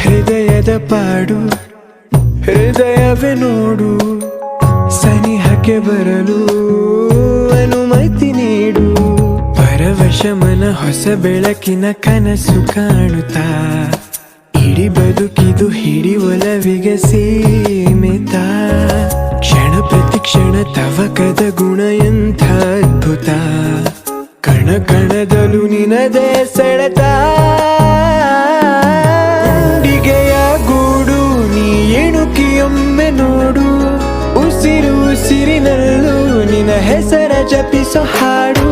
ಹೃದಯದ ಪಾಡು ಹೃದಯವೇ ನೋಡು, ಸನಿಹಕ್ಕೆ ಬರಲು ಅನುಮತಿ ನೀಡು. ಪರವಶ ಮನ ಹೊಸ ಬೆಳಕಿನ ಕನಸು ಕಾಣುತ್ತಾ, ಇಡೀ ಬದುಕಿದು ಹಿಡಿ ಒಲವಿಗೆ ಸೀಮಿತ. ಕ್ಷಣ ಪ್ರತಿ ಕ್ಷಣ ತವಕದ ಗುಣ ಎಂಥ ಅದ್ಭುತ, ಕಣ ಕಣದಲು ನಿನದೇ ಸೆಳೆತ. ಗುಂಡಿಗೆಯ ಗೂಡು ನೀ ಎಣುಕಿಯೊಮ್ಮೆ ನೋಡು, ಉಸಿರು ಉಸಿರಿನಲ್ಲೂ ನಿನ್ನ ಹೆಸರ ಜಪಿಸೋ ಹಾಡು.